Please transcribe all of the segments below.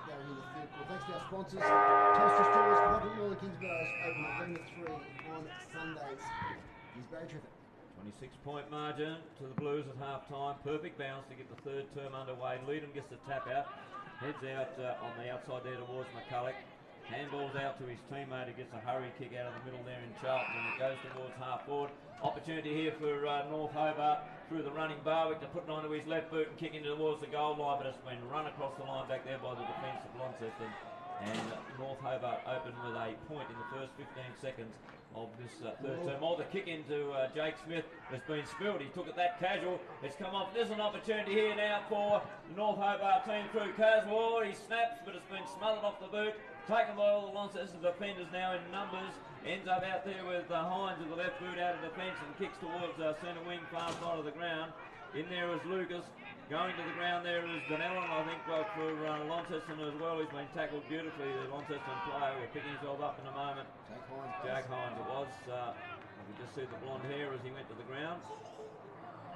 going in the third quarter. Thanks to our sponsors, Toaster Stores, Quadrant Mall and Kingsborough's open 11 to 3 on Sundays. Here's Barry Triffett. 26-point margin to the Blues at half-time. Perfect bounce to get the third term underway. Leadham gets the tap out. Heads out on the outside there towards McCulloch. Handballs out to his teammate who gets a hurry kick out of the middle there in Charlton, and it goes towards half forward. Opportunity here for North Hobart through the running Barwick to put it onto his left boot and kick into towards the goal line, but it's been run across the line back there by the defence of Launceston. And North Hobart opened with a point in the first 15 seconds of this third term. All the kick into Jake Smith has been spilled. He took it that casual. It's come off. There's an opportunity here now for the North Hobart team through Caswell. He snaps, but it's been smothered off the boot. Taken by all the Launceston defenders now in numbers. Ends up out there with Hines with the left boot out of defence and kicks towards centre wing far side of the ground. In there is Lucas. Going to the ground there is Donnellan, I think, for Launceston as well. He's been tackled beautifully. The Launceston player will pick himself up in a moment. Jack Hines it was. You can just see the blonde hair as he went to the ground.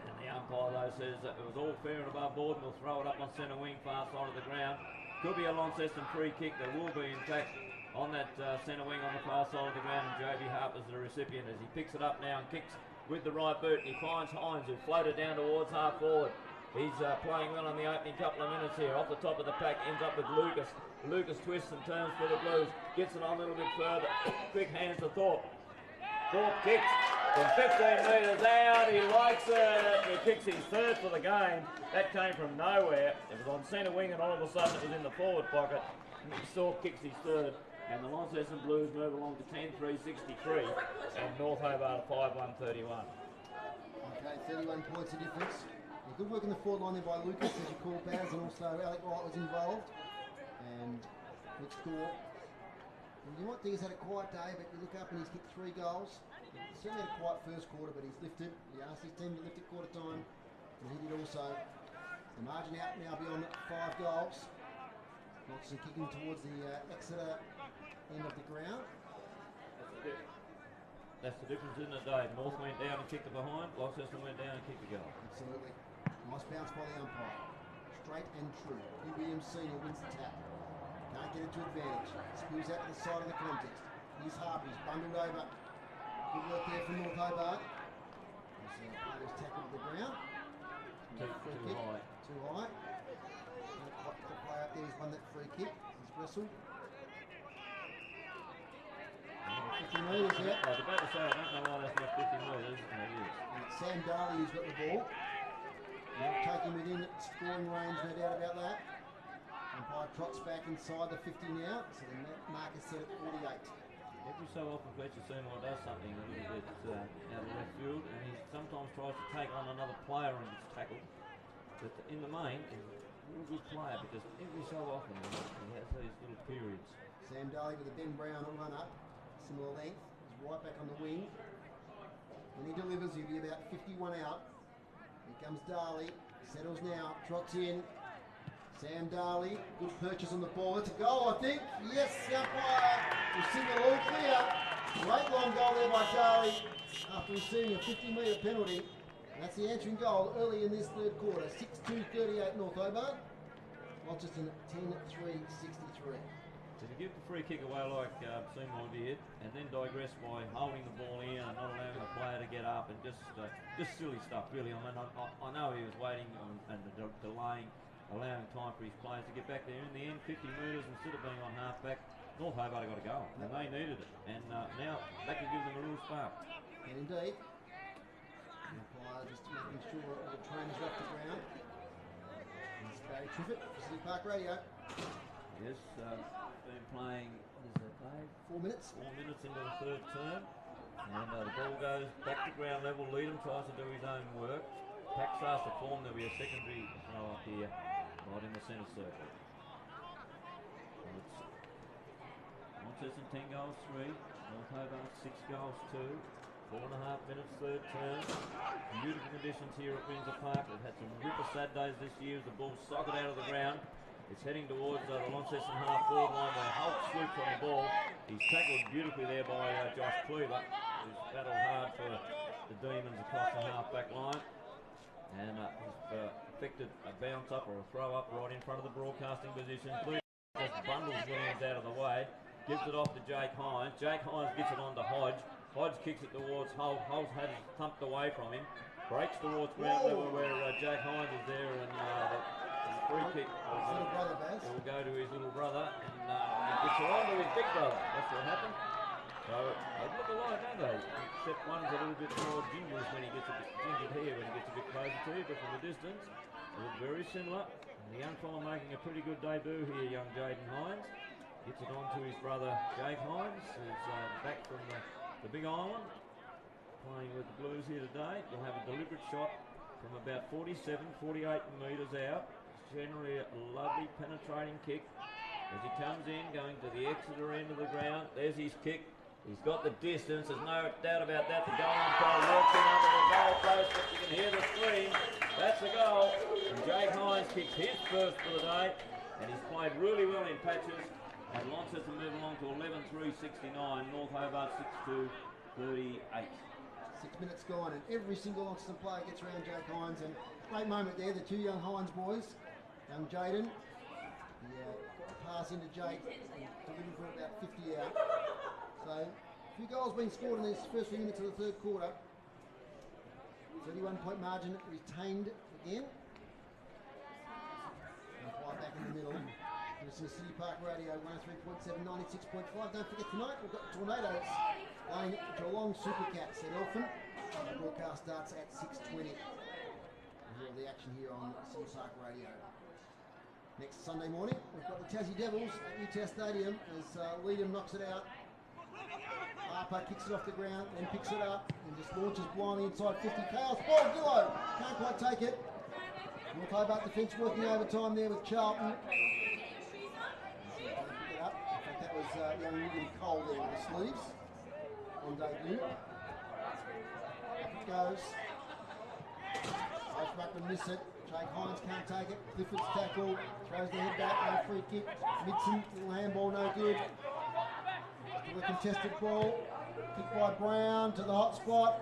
And the umpire though says that it was all fair and above board and will throw it up on centre wing far side of the ground. Could be a Launceston free kick. There will be, in fact, on that centre wing on the far side of the ground, and Joby Harper's the recipient as he picks it up now and kicks with the right boot, and he finds Hines, who floated down towards half forward. He's playing well in the opening couple of minutes here. Off the top of the pack, ends up with Lucas. Lucas twists and turns for the Blues, gets it on a little bit further. Quick hands to Thorpe. Thorpe kicks from 15 metres out. He likes it. He kicks his third for the game. That came from nowhere. It was on centre wing, and all of a sudden it was in the forward pocket. Thorpe kicks his third, and the Launceston Blues move along to 10-3-63, and North Hobart 5-1-31. Okay, 31 points of difference. Good work in the forward line there by Lucas, as you call Baz, and also Alec Wright was involved. And good score. And you might think he's had a quiet day, but you look up and he's kicked 3 goals. He certainly had a quiet first quarter, but he's lifted. He asked his team to lift at quarter time, and he did also. The margin out now beyond 5 goals. Launceston kicking towards the Exeter end of the ground. That's the difference, isn't it, Dave? North went down and kicked it behind. Launceston went down and kicked the goal. Absolutely. Nice bounce by the umpire. Straight and true. Hugh Williams Senior wins the tap. Can't get it to advantage. Spills out to the side of the context. Here's Harper. He's bundled over. Good work there from North Hobart. Players tackled to the ground. Too high. Too high. The player up there has won that free kick. He's whistled. 50 metres yet. I was about to say, I don't know why that's not 50 metres. No, it is. And it's Sam Darley who's got the ball. Now taking within scoring range, no doubt about that. Umpire trots back inside the 50 now, so the mark is set at 48. Every so often Fletcher Seymour does something a little bit out of left field, and he sometimes tries to take on another player and gets tackled. But in the main, he's a real good player, because every so often he has these little periods. Sam Darley with a Ben Brown run up, similar length. He's right back on the wing. When he delivers, he'll be about 51 out. Here comes Darley, settles now, trots in. Sam Darley, good purchase on the ball. It's a goal, I think. Yes, the umpire will signal all clear. Great long goal there by Darley after receiving a 50-metre penalty. And that's the answering goal early in this third quarter. 6-2-38 North Hobart. Launceston 10-3-63. So to give the free kick away like Seymour did, and then digress by holding the ball in and not allowing the player to get up, and just silly stuff really. I mean, I know he was waiting and delaying, allowing time for his players to get back there. In the end, 50 metres instead of being on half back, North Hobart got to go, and they needed it. And now that could give them a real spark. And indeed, the umpire just making sure all the trainers left the ground. It's Barry Triffett for City Park Radio. Yes, been playing, what is that, Dave? 4 minutes. 4 minutes into the third term. And the ball goes back to ground level. Leadham tries to do his own work. Pack starts to form. There'll be a secondary throw up here, right in the centre circle. So it's Launceston 10 goals 3. North Hobart 6 goals 2. 4.5 minutes third term. Beautiful conditions here at Windsor Park. We've had some ripper sad days this year as the ball's socket out of the ground. It's heading towards the Launceston half-forward line where Holt swoops on the ball. He's tackled beautifully there by Josh Cleaver, who's battled hard for the Demons across the half-back line. And has effected a bounce up or a throw up right in front of the broadcasting position. just bundles Williams out of the way, gives it off to Jake Hines. Jake Hines gets it on to Hodge. Hodge kicks it towards Holt. Holt had it thumped away from him. Breaks towards ground level where Jake Hines is there, and the free kick will go to his little brother, and he gets it on to his big brother. That's what happened. So they look alike, don't they? Except one's a little bit more gingerous when he gets a bit gingered here, when he gets a bit closer to you, but from a distance, they look very similar. And the young fella making a pretty good debut here, young Jaden Hines. Gets it on to his brother Jake Hines, who's back from the Big Island, playing with the Blues here today. He'll have a deliberate shot from about 47, 48 metres out. It's generally a lovely penetrating kick. As he comes in, going to the Exeter end of the ground, there's his kick. He's got the distance, there's no doubt about that. The goal umpire walks in under the goal post, but you can hear the scream. That's the goal. And Jake Hines kicks his first for the day, and he's played really well in patches. And Launceston move along to 11-3-69, North Hobart 6-2-38. 6 minutes gone, and every single Launceston player gets around Jake Hines, and great moment there, the two young Hines boys. Young Jaden, got a pass into Jake, delivered for about 50 out. So, a few goals being scored in this first few minutes of the third quarter. 31-point margin retained again. Apply back in the middle. Listen to City Park Radio, 103.7, 96.5. Don't forget tonight, we've got the Tornadoes playing Geelong Supercats at Eltham. The broadcast starts at 6:20. All the action here on City Park Radio. Next Sunday morning, we've got the Tassie Devils at UTS Stadium as Leedham knocks it out. Harper kicks it off the ground, then picks it up and just launches blindly inside 50. Chaos ball, Gillow can't quite take it. North Hobart defence working overtime there with Charlton. Pick it up. In fact, that was young William Cole there with the sleeves on debut. Up it goes. Both back to miss it. Jake Hines can't take it. Clifford's tackle, throws the head back, no free kick. Midson, little handball, no good. To the contested ball, kick by Brown to the hot spot.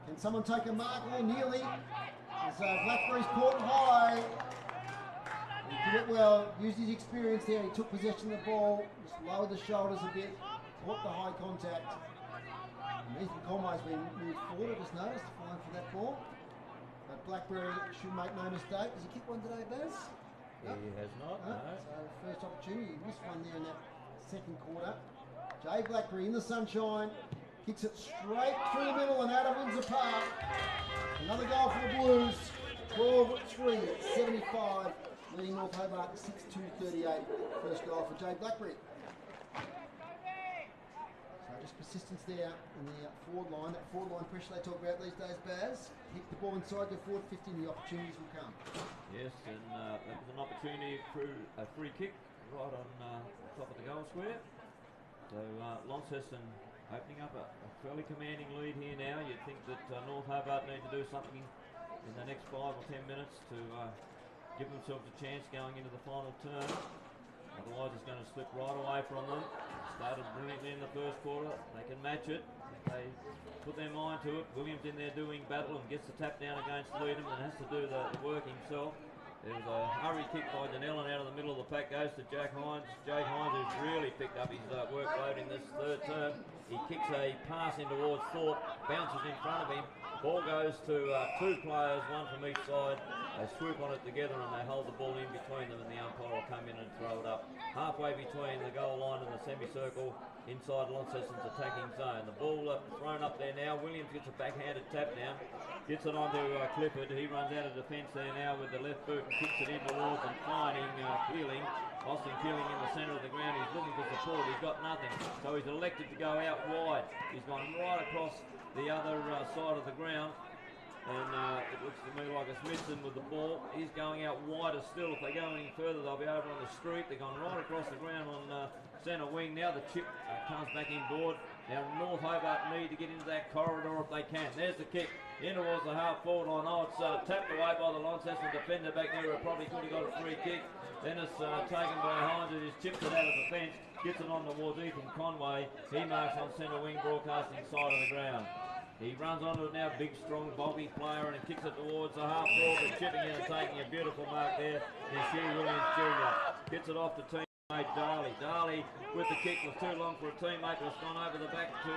Can someone take a mark? Oh, nearly. As Blackberry's caught high. He did it well, used his experience there. He took possession of the ball, just lowered the shoulders a bit, caught the high contact. And Ethan Conway's been moved forward, I just noticed, flying for that ball. But Blackberry should make no mistake. Has he kicked one today, Baz? No. He has not, no. So first opportunity, he missed one there in that second quarter. Jay Blackberry in the sunshine, kicks it straight through the middle and Adam wins the park. Another goal for the Blues, 12-3 at 75, leading North Hobart 6-2-38. First goal for Jay Blackberry. So just persistence there in the forward line, that forward line pressure they talk about these days, Baz. Hit the ball inside your forward 50 and the opportunities will come. Yes, and that was an opportunity through a free kick right on top of the goal square. So Launceston opening up a fairly commanding lead here now. You'd think that North Hobart need to do something in the next 5 or 10 minutes to give themselves a chance going into the final turn. Otherwise it's going to slip right away from them. Started brilliantly in the first quarter. They can match it. They put their mind to it. Williams in there doing battle and gets the tap down against Leedham and has to do the work himself. There was a hurry kick by Denellen out of the middle of the pack, goes to Jake Hines. Jake Hines has really picked up his workload in this third term. He kicks a pass in towards Thorpe, bounces in front of him. Ball goes to two players, one from each side. They swoop on it together and they hold the ball in between them and the umpire will come in and throw it up. Halfway between the goal line and the semicircle inside Launceston's attacking zone. The ball thrown up there now. Williams gets a backhanded tap down. Gets it onto Clifford. He runs out of defence there now with the left boot and kicks it in towards and finding Keeling. Austin Keeling in the centre of the ground. He's looking for support. He's got nothing. So he's elected to go out wide. He's gone right across the other side of the ground. And it looks to me like a Smithson with the ball. He's going out wider still. If they go any further, they'll be over on the street. They've gone right across the ground on centre wing. Now the chip comes back inboard. Now North Hobart need to get into that corridor if they can. There's the kick in towards the half forward line. Oh, it's tapped away by the Launceston defender back there who probably could have got a free kick. Then it's taken by Hines who just chips it out of the fence. Gets it on towards Ethan Conway. He marks on centre wing, broadcasting side of the ground. He runs onto it now, big, strong, bulky player, and he kicks it towards the half forward, but chipping in and taking a beautiful mark there is Hugh Williams Jr. Gets it off to team. Darley with the kick was too long for a teammate, but it's gone over the back to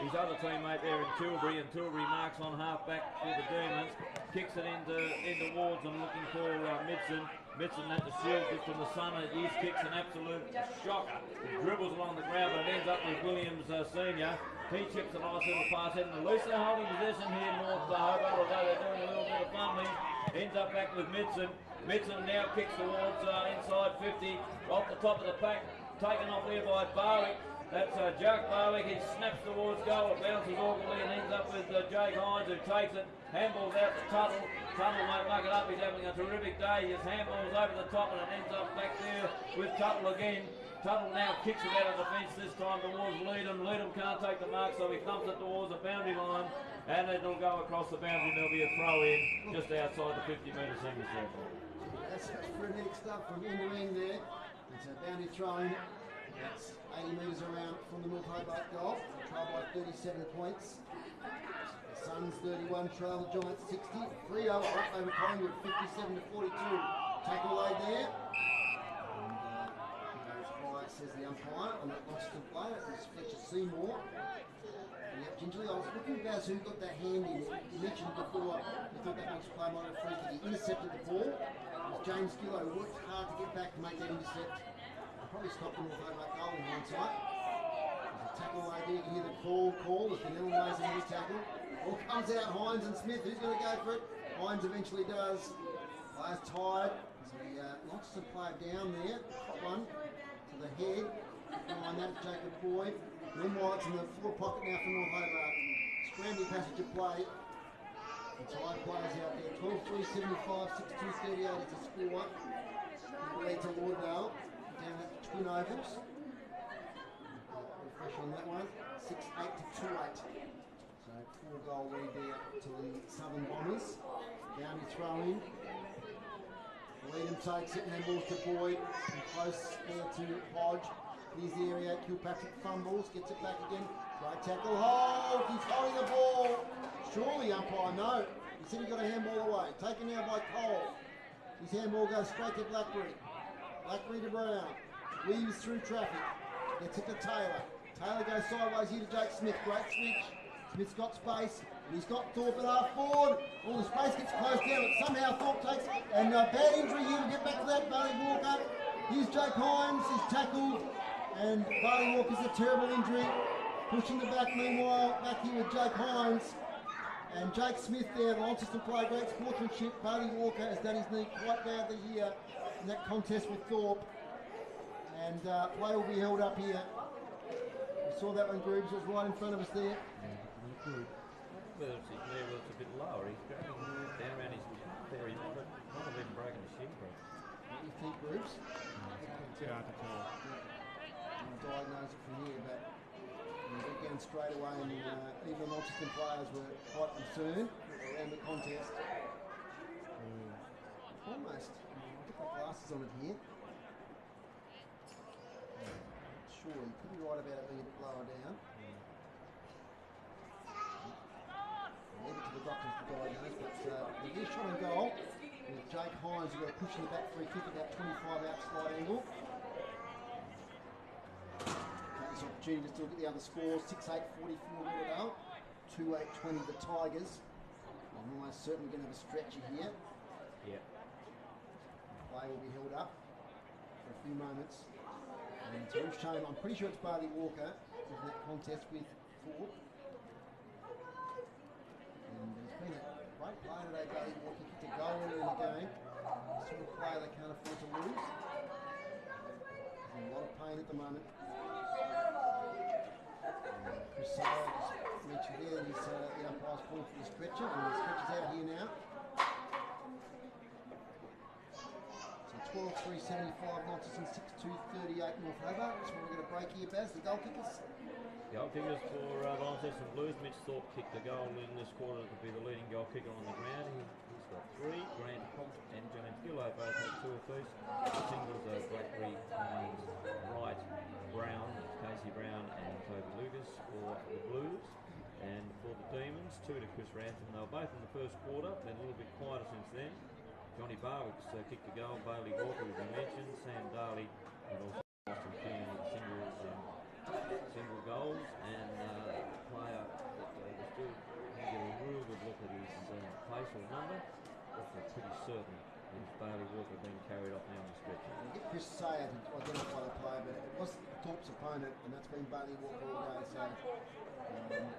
his other teammate there in Tilbury, and Tilbury marks on half back for the Demons, kicks it into Wards and looking for Midson. Midson had to shield it from the sun, and his kick's an absolute shocker. It dribbles along the ground, but it ends up with Williams Senior. He chips a nice little pass in. At least they're holding possession here north Hobart, although they're doing a little bit of fumbling. Ends up back with Midson. Midson now kicks towards inside 50, off the top of the pack, taken off there by Barwick. That's Jack Barwick. He snaps towards goal, it bounces awkwardly and ends up with Jake Hines, who takes it. Handballs out to Tuttle. Tuttle won't muck it up, he's having a terrific day. His handballs over the top and it ends up back there with Tuttle again. Tuttle now kicks it out of defence, this time towards Leedham. Leedham can't take the mark, so he thumps it towards the boundary line, and it'll go across the boundary, and there'll be a throw in just outside the 50-metre semicircle. That's frenetic stuff from end to end there. It's a boundary throw-in. That's 80 metres around from the North Hobart goal. Trail by 37 points. The Suns 31, trail the Giants 60. Freo over Collingwood 57 to 42. Tackle laid there. And says the umpire on that Launceston play. It was Fletcher Seymour. Yep, gingerly. I was looking about who got that hand in. You mentioned before you thought that Launceston play might have free kick. He intercepted the ball. James Gillow worked hard to get back to make that intercept. Probably stopped the North Hobart goal in hindsight. There's a tackle right there. You can hear the call. There's been Illinois in his tackle. Ball comes out, Hines and Smith. Who's going to go for it? Hines eventually does. Player's tired. There's a Launceston player down there. Got one to the head. Behind that, Jacob Boyd. Meanwhile, it's in the forward pocket now for North Hobart. Scrambling passage of play. The tired players out there. 12-3-75, 6-2-38 is the score. Lead to Wardale down at Twin Ovals. Refresh on that one. 6-8 to 2-8. So 4-goal lead there to the Southern Bombers. Down to throw in. Leadham takes it, and balls to Boyd. And close there to Hodge. Here's the area. Kilpatrick fumbles, gets it back again. Right tackle. Hold! He's holding the ball. Surely, umpire, no. He said he got a handball away. Taken now by Cole. His handball goes straight to Blackberry. Blackberry to Brown. Weaves through traffic. Gets it to Taylor. Taylor goes sideways here to Jake Smith. Great switch. Smith's got space. And he's got Thorpe at half forward. All the space gets closed down, but somehow Thorpe takes it. And bad injury here. We'll get back to that. Barley Walker. Here's Jake Hines. He's tackled. And Barley Walker's a terrible injury. Pushing the back meanwhile. Back here with Jake Hines. And Jake Smith there, Launceston play, great sportsmanship. Barley Walker has done his knee quite badly here in that contest with Thorpe. And play will be held up here. We saw that one, Groobs was right in front of us there. Well, it's his knee was a bit lower. He's going down around his calf there. He's not even breaking the shin, bro. What do you think, Groobs? Too hard to tell. I'll diagnose it from here, but we got down straight away, and even the Launceston players were quite concerned around the contest. Almost. I'll get my glasses on it here. Sure, you could be right about it being a bit lower down. Leave it to the doctors to diagnose, but the gear shot and goal with Jake Hines, who got pushing the back free kick about 25 out slide angle. This opportunity to still get the other scores. 6-8, 44 Lauderdale, 2-8, 20 the Tigers. I'm almost certainly going to have a stretcher here. Yeah. Play will be held up for a few moments. And it's a real shame. I'm pretty sure it's Barley Walker in that contest with Thorpe. And he's been a great player today, Barley Walker. He kicked a goal early in the game. Sort of player they can't afford to lose. He's in a lot of pain at the moment. Chris Sale just mentioned there that the umpire's calling for the stretcher, and the stretcher's out here now. So 12-3-75 Launceston, 6-2-38 North Hobart. So we're going to break here, Baz. The goal kickers. Goal kickers for Launceston Blues. Mitch Thorpe kicked the goal in this quarter to be the leading goal kicker on the ground. He's got 3. Grant Compt and James Gillow both had 2 apiece. The singles are Blackberry, Hines, Wright, Brown, Casey Brown and Toby Lucas for the Blues. And for the Demons, 2 to Chris Ransom. They were both in the first quarter, been a little bit quieter since then. Johnny Barwick's kicked the goal, Bailey Walker, as I mentioned, Sam Darley, and also Chris Sayer to identify the player, but it was Thorpe's opponent, and that's been Bailey Walker all day. So I think that is,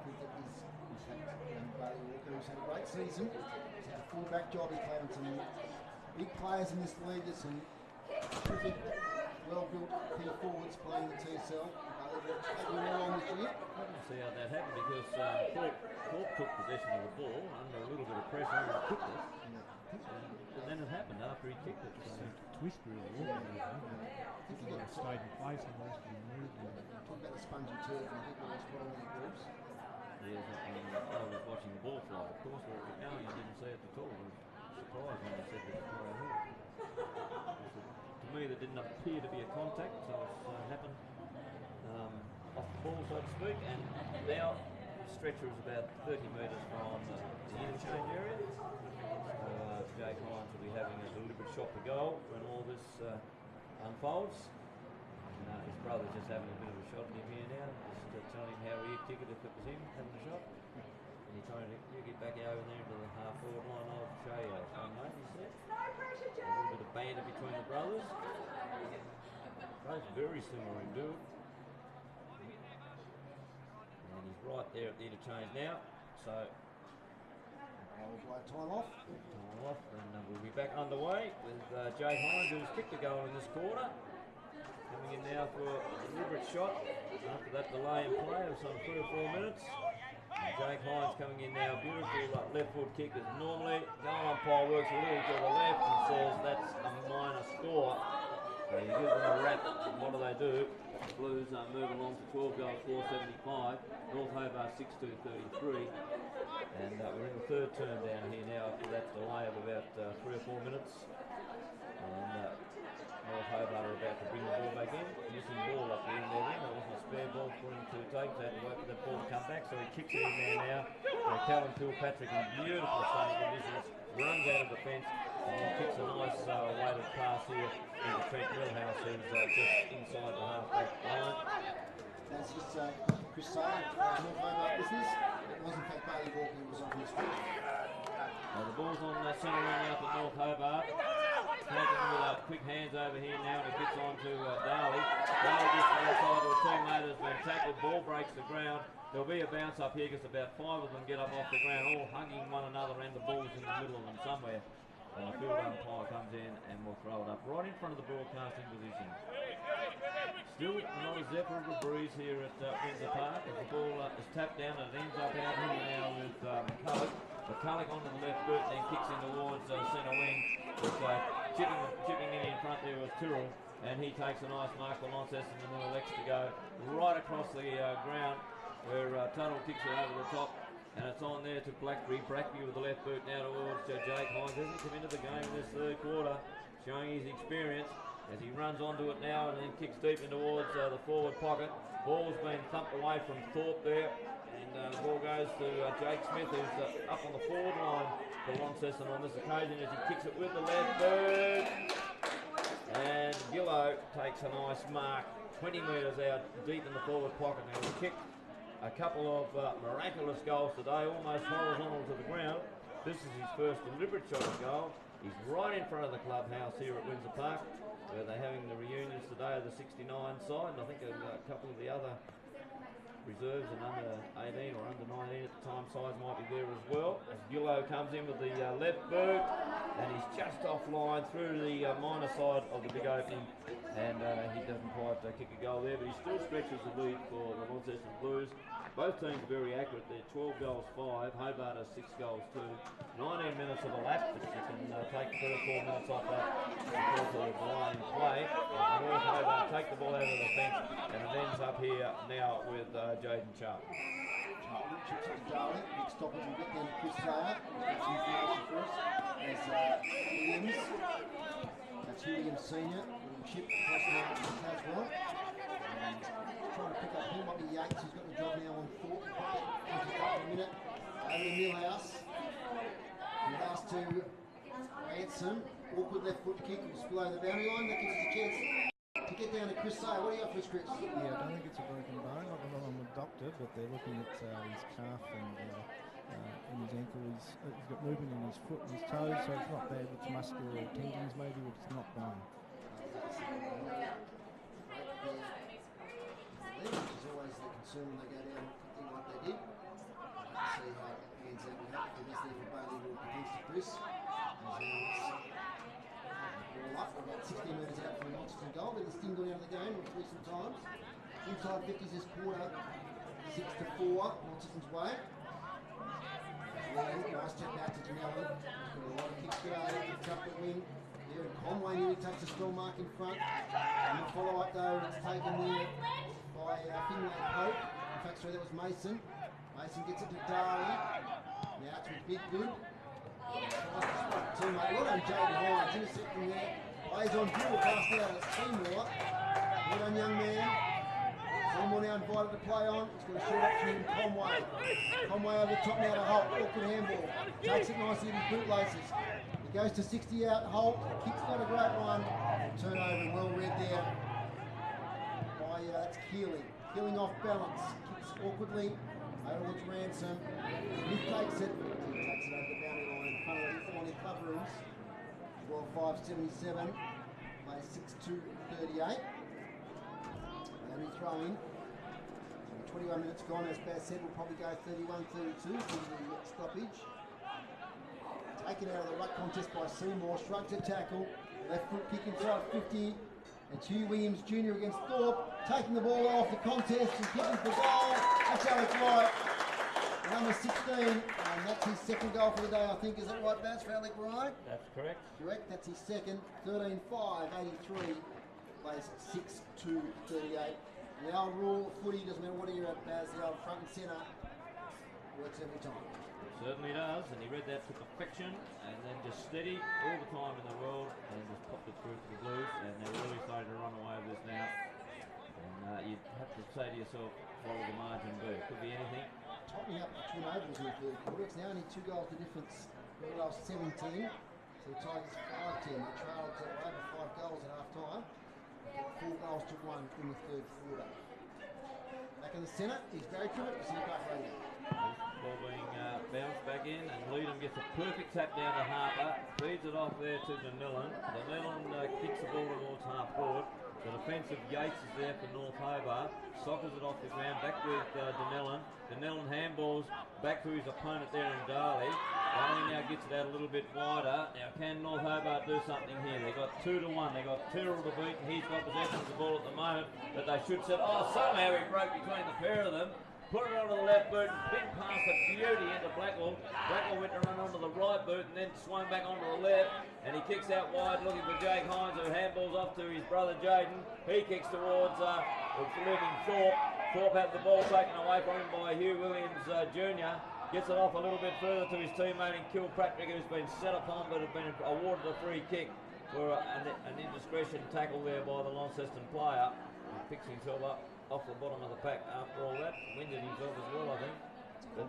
in fact, Bailey Walker, who's had a great season. He's had a full-back job. He played on some big players in this league. There's some terrific, well-built key forwards playing the TSL. Bailey Walker's taking it all on this year. I didn't see how that happened because Thorpe took possession of the ball under a little bit of pressure and kicked it. And then it happened after he kicked it. Just seemed to twist really well. I think he stayed in place and the rest of him moved. Talk about the spongy turf, and I think that's what all the groups. Yes, I was watching the ball fly. Of course, where it was going, I didn't see it at all. I was surprised when they said that it flew ahead. To me, there didn't appear to be a contact, so it happened off the ball, so to speak. And now the stretcher is about 30 metres from the interchange area. Jake Hines will be having a deliberate shot to goal when all this unfolds. And, his brother's just having a bit of a shot at him here now, just telling him how he'd kick it if it was him having a shot. And he's trying to get back over there into the half-forward line. I'll show you, mate, he said. A little bit of banter between the brothers. Both very similar in build. And he's right there at the interchange now. So We'll blow time off. And we'll be back underway with Jake Hines, who's kicked a goal in this quarter. Coming in now for a deliberate shot after that delay in play of some 3 or 4 minutes. And Jake Hines coming in now, beautiful left foot kick as normally. Goal umpire works a little to the left and says that's a minor score. So he gives them a wrap, and what do? The Blues move along to 12 goals, 475. North Hobart 6-2-33. And we're in the third term down here now after that delay of about 3 or 4 minutes. And North Hobart are about to bring the ball back in. Missing ball up there in their ring. That wasn't a spare ball for him to take. They had to wait for the ball to come back. So he kicks it in there now. Callum Kilpatrick in beautiful starting conditions. Runs out of the fence. And then kicks a nice weighted pass here into Trent Millhouse, who's just inside the half-back line. That's just Chris Sayer, North Hobart business. It was in fact Bailey Walker who was off his feet. The ball's on the centre ring out for North Hobart. Taken with quick hands over here now, and it gets on to Darley. Darley gets to the outside to a teammate has been tackled. Ball breaks the ground. There'll be a bounce up here because about 5 of them get up off the ground, all hugging one another, and the ball's in the middle of them somewhere. And the field umpire comes in and will throw it up right in front of the broadcasting position. Still not a zephyr of a breeze here at Windsor Park as the ball is tapped down and it ends up out here now with McCulloch. McCulloch onto the left boot, then kicks in towards centre wing. With, chipping in front there was Tyrrell, and he takes a nice mark for Launceston and then elects to go right across the ground where Tuttle kicks it over the top. And it's on there to Blackberry. Blackberry with the left boot now towards Jake Hines. Hasn't come into the game in this third quarter, showing his experience as he runs onto it now and then kicks deep in towards the forward pocket. Ball's been thumped away from Thorpe there. And the ball goes to Jake Smith, who's up on the forward line for Launceston on this occasion as he kicks it with the left boot. And Gillow takes a nice mark 20 metres out deep in the forward pocket. Now he's kicked a couple of miraculous goals today, almost horizontal to the ground. This is his first deliberate shot at goal. He's right in front of the clubhouse here at Windsor Park, where they're having the reunions today of the 69 side, and I think a couple of the other reserves and under 18 or under 19 at the time sides might be there as well. As Gillow comes in with the left boot, and he's just offline through the minor side of the big opening, and he doesn't quite kick a goal there, but he still stretches the lead for the Launceston Blues. Both teams are very accurate. They're 12 goals 5. Hobart has 6 goals 2. 19 minutes of elapsed, but you can take 3 or 4 minutes off that because of the delay in play. And North Hobart take the ball out of the fence, and it ends up here now with Jaden Sharp. Charlton chips it to Darley. Big stoppage will get down to Chris Sayer. That's some information for us. As Williams. That's Williams Senior. Little chip across now to Caswell. Trying to pick up him, might be Yates, who's got the job now on Thorpe. Just up in a minute. Over to Millhouse. Millhouse to Ransom. Awkward left foot kick, will spill over the boundary line. That gives us a chance to get down to Chris Sayer. What do you got for us, Chris? Yeah, I don't think it's a broken bone. I'm not a doctor, but they're looking at his calf and in his ankle. He's got movement in his foot and his toes, so it's not bad with muscular tendons maybe, but it's not bone. Which is always the concern when they go down something like they did. Let's see how it pans out with that. The best there for Bailey will against Chris. Ball up, about 60 metres out from the Launceston goal. Been the sting going out of the game with recent times. Inside 50s this quarter, 6-4, Launceston's way. Nice check back to Janelle. A lot of kicks today. It's up the wing. There, and Conway nearly takes a strong mark in front. And the follow up though, it's taken there by Finlay Pope. In fact, sorry, that was Mason. Mason gets it to Darley. Now it's with Big Good. Teammate, well done, Jaden Hines, intercepting there. Plays on dual, passed out as Seymour. Well done, young man. Seymour now invited to play on. It's got a short option in Conway. Conway over the top now to Holt. Awkward handball. Takes it nicely with his bootlaces. He goes to 60 out. Holt. Kick's not a great one. Turnover and well read there by that's Keeling. Keeling off balance. Kicks awkwardly over towards Ransom. Smith takes it. He takes it over the boundary line in front of the Thorny Club Rooms. Well, 5.77. Plays 6.2.38. Only throw in. 21 minutes gone, as Baz said, we'll probably go 31-32 for the stoppage. Taken out of the ruck contest by Seymour, shrugs a tackle, left foot kick inside 50, and Hugh Williams Jr. against Thorpe, taking the ball off the contest and kicking for goal. That's Alex Wright, number 16, and that's his second goal for the day, I think. Is that right, Baz, for Alex Wright? That's correct. Correct, that's his second, 13-5, 83. Plays 6-2-38. The old rule of footy, doesn't matter what you're at, Baz, the old front and centre works every time. It certainly does, and he read that to perfection, and then just steady all the time in the world, and just popped it through to the Blues, and they're really starting to run away with this now. And you'd have to say to yourself, what will the margin be? It could be anything. Tightening up the twin ovals in the third quarter. It's now only 2 goals to difference. The last 17, so the Tigers 5-10. They trailed to over 5 goals at half time. 4 goals to 1 in the third quarter. Back in the centre is Barry Tribbett for City Park Radio. Ball being bounced back in, and Leedham gets a perfect tap down to Harper, feeds it off there to Danillan. Danillan kicks the ball towards half forward. The defensive Yates is there for North Hobart. Sockers it off the ground, back with Danillan. Danillan handballs back to his opponent there in Darley. Darley now gets it out a little bit wider. Now can North Hobart do something here? They got 2-1. They got Tyrrell to beat, and he's got possession of the ball at the moment that they should set. Oh, somehow he broke between the pair of them. Put it onto the left boot, big pass of beauty into Blackwell. Blackwell went to run onto the right boot and then swung back onto the left. And he kicks out wide looking for Jake Hines, who handballs off to his brother Jaden. He kicks towards leaving Thorpe. Thorpe had the ball taken away from him by Hugh Williams Jr. Gets it off a little bit further to his teammate in Kilpatrick, who's been set upon but has been awarded a free kick for an indiscretion tackle there by the Launceston player. He picks himself up off the bottom of the pack after all that. Winded himself as well, I think. But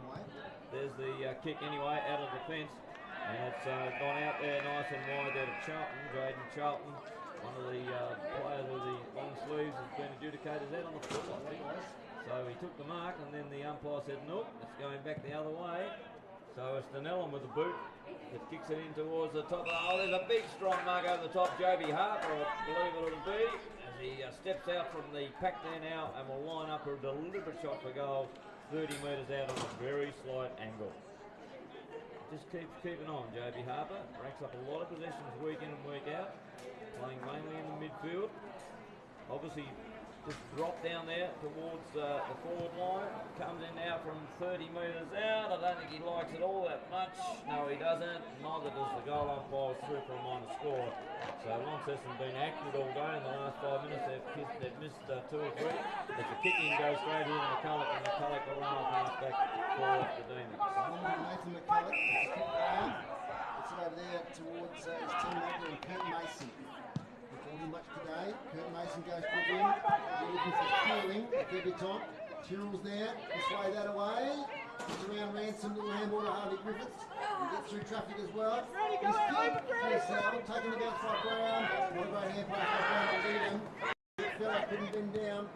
there's the kick anyway, out of the fence. And it's gone out there nice and wide there to Charlton. Jaden Charlton, one of the players with the long sleeves, has been adjudicated out on the foot, I think. So he took the mark, and then the umpire said, nope, it's going back the other way. So it's Danellan with the boot that kicks it in towards the top. Oh, there's a big strong mark over the top. Joby Harper, I believe it'll be. He steps out from the pack there now and will line up a deliberate shot for goal 30 metres out on a very slight angle. Just keeps keeping on, Joby Harper. Racks up a lot of possessions week in and week out, playing mainly in the midfield. Obviously just dropped down there towards the forward line. Comes in now from 30 metres out. I don't think he likes it all that much. No, he doesn't. Neither does the goal umpire through for a minor score. So Launceston been active all day in the last 5 minutes. They've missed 2 or 3. As the kicking goes straight here to McCulloch, and McCulloch will run off half back for the Demons. Nathan McCulloch, just kick down. It's over there towards his teammate and Kurt Mason. Before him much today, Kurt Mason goes for a win. They're looking for Keeling, a debutant. Tyrrell's there, this way, that away. It's around Ransom, little handball to Harvey Griffiths. He gets through traffic as well. He's kicked, TSL, taking the bounce by Brown. What a great hand pass by Brown to lead him. Fella couldn't bend down.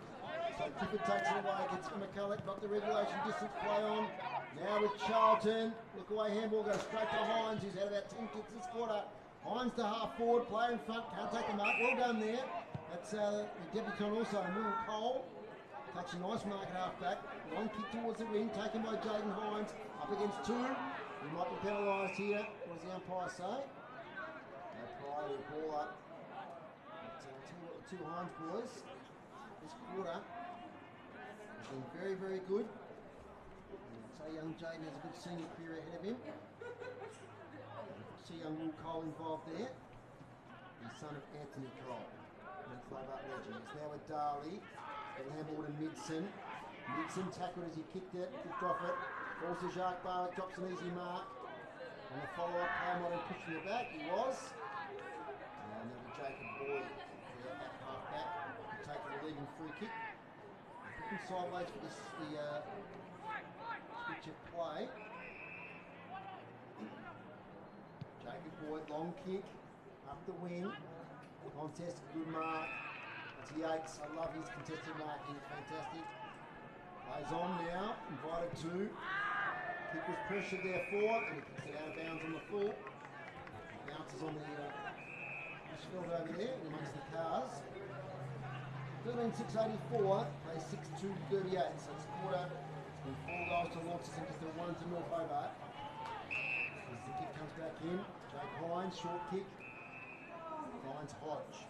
So Clifford takes it away, gets McCulloch, got the regulation distance play on. Now with Charlton, look away, handball goes straight to Hines, who's had about 10 kicks this quarter. Hines to half forward, player in front, can't take the mark, well done there. That's the debutant also, Will Cole. Takes a nice mark at half back. Long kick towards the wing, taken by Jaden Hines, up against two. He might be penalised here. What does the umpire say? No prior to the ball up. But I'll tell you what, the two Hines boys this quarter have been very, very good. So young Jaden has a good senior career ahead of him. See young Will Cole involved there. The son of Anthony Cole. And Hobart legend. It's now with Darley. Got handball to Midson. Midson tackled as he kicked it, kicked off it. Falls to Jacques Barlett, drops an easy mark. On the follow-up, player might have pushed him back. He was. And then with Jacob Boyd there at half back. Taking the leading free kick. Looking sideways for this switch of play. Jacob Boyd, long kick, up the wing. Contest, good mark. It's Yates. I love his contested marking. It's fantastic. Plays on now. Invited two. Kick was pressured there for, and he kicks it out of bounds on the full. Bounces on the asphalt over there amongst the cars. 13-6-84. Plays 6-2-38. So this quarter, it's been 4 goals to Launceston, just a 1 to North Hobart. As the kick comes back in, Jake Hines, short kick. Finds Hodge.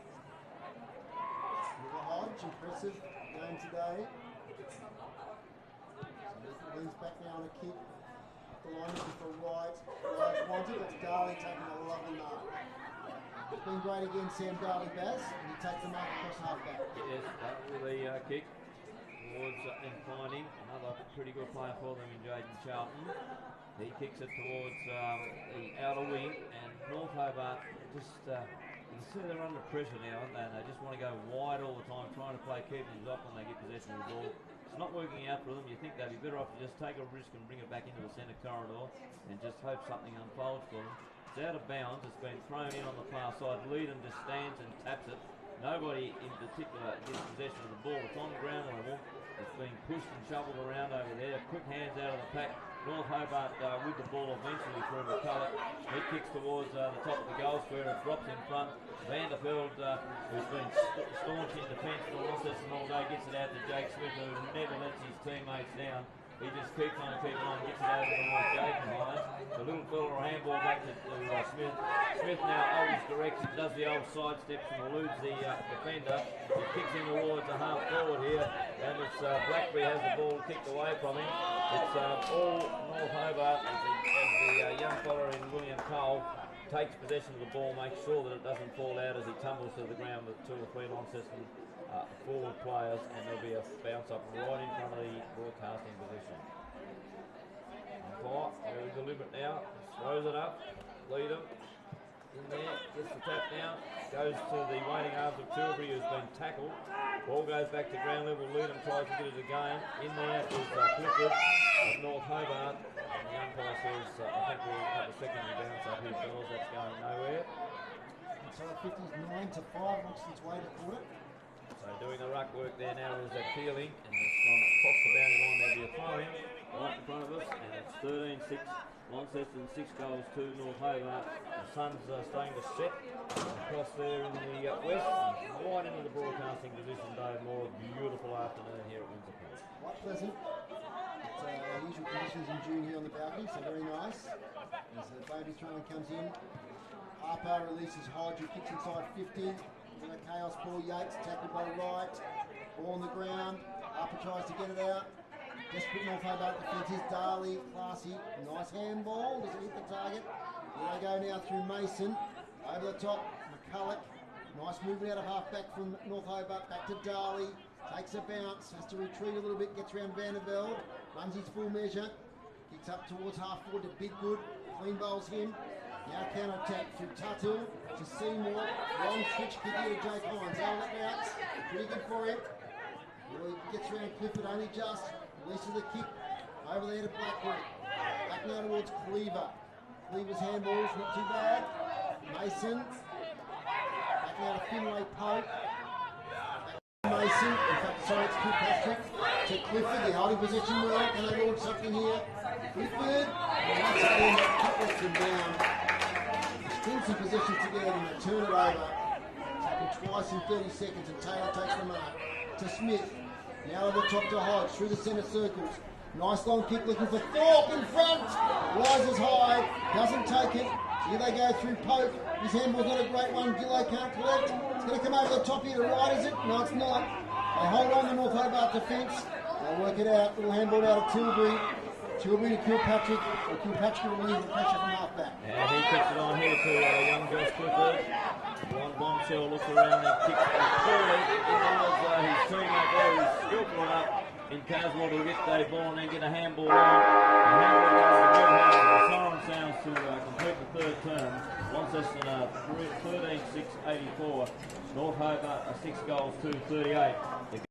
River Hodge, impressive game today. So leans back now on a kick. Up the line looking for right. Right wanted, that's Darley taking a lovely mark. It's been great again, Sam Darley Bass, and he takes the mark across half back. Yes, that was the kick towards and finding another pretty good player for them in Jaden Charlton. He kicks it towards the outer wing, and North Hobart just you can see they're under pressure now, aren't they? And they just want to go wide all the time, trying to play keepers off when they get possession of the ball. It's not working out for them. You think they'd be better off to just take a risk and bring it back into the centre corridor and just hope something unfolds for them. It's out of bounds. It's been thrown in on the far side. Leedham just stands and taps it. Nobody in particular gets possession of the ball. It's on ground level. It's being pushed and shuffled around over there. Quick hands out of the pack. North Hobart with the ball eventually through McCulloch. He kicks towards the top of the goal square and drops in front. Vanderveld, who's been staunch in defence for Launceston all day, gets it out to Jake Smith, who never lets his teammates down. He just keeps on, gets it over towards Jaden Hines. The little fella handball back to Smith. Smith now always directs, does the old side steps and eludes the defender. He kicks him towards the half forward here, and it's Blackberry has the ball kicked away from him. It's all North Hobart as the young fella in William Cole takes possession of the ball, makes sure that it doesn't fall out as he tumbles to the ground with 2 or 3 Launceston forward players, and there'll be a bounce up right in front of the broadcasting position. Umpire, very deliberate now, throws it up, Leedham in there, gets the tap now, goes to the waiting arms of Tilbury, who's been tackled. Ball goes back to ground level. Leedham tries to get it again. In there is Clifford of North Hobart, and the umpire says, I think we'll have a secondary bounce up here, fellas. That's going nowhere. And so 59 to 5, Launceston's way to quarter. So doing the ruck work there now is Keeling, and it's gone across the boundary line. There'll be a throw in right in front of us, and it's 13-6. Launceston 6 goals to North Hobart. The sun's starting to set across there in the west, right into the broadcasting position. Dave Moore, a beautiful afternoon here at Windsor Point. Quite pleasant. It's our usual conditions in June here on the balcony, so very nice. As the baby throwing comes in, Harper releases Hodge, who kicks inside 50. In a chaos, Paul Yates tackled by Wright. Ball on the ground. Harper tries to get it out. Desperate North Hobart defence is Darley, classy, nice handball, does it hit the target? Here they go now through Mason, over the top, McCulloch, nice movement out of half back from North Hobart, back to Darley, takes a bounce, has to retreat a little bit, gets around Vanderveld, runs his full measure, kicks up towards half forward to Biggood, clean bowls him, now counter attack through Tuttle to Seymour, long switch kick here to Jake Hines, out bounce, pretty good for him, well, he gets around Clifford only just, releases the kick over there to Blackwood. Back now towards Cleaver. Cleaver's handball's not too bad. Mason. Back now to Finlay Pope. Mason. In fact, sorry, it's Kilpatrick to Clifford. They're holding possession well. Can they launch something here? Clifford, and once again, Cutlets them down. Extensive possession to get and they turn it over. It's happened twice in 30 seconds and Taylor takes the mark to Smith. Now over the top to Hodge through the centre circles. Nice long kick looking for Thorpe in front. Rises high, doesn't take it. Here they go through Pope. His handball's not a great one. Gillow can't collect. It's going to come over the top here to right, is it? No, it's not. They hold on the North Hobart defence. They'll work it out. Little handball out of Tilbury. Tilbury to Kilpatrick. Or Kilpatrick will relieve the pressure from half back. And he kicks it on here to young Josh Clifford. One bombshell looks around and kicks it poorly. It was his teammate there who's skillful enough in Caswell to get that ball and then get a handball on. The handball goes to Newhouse. The siren sounds to complete the third term. Launceston 13-6-84. North Hobart 6 goals to 38.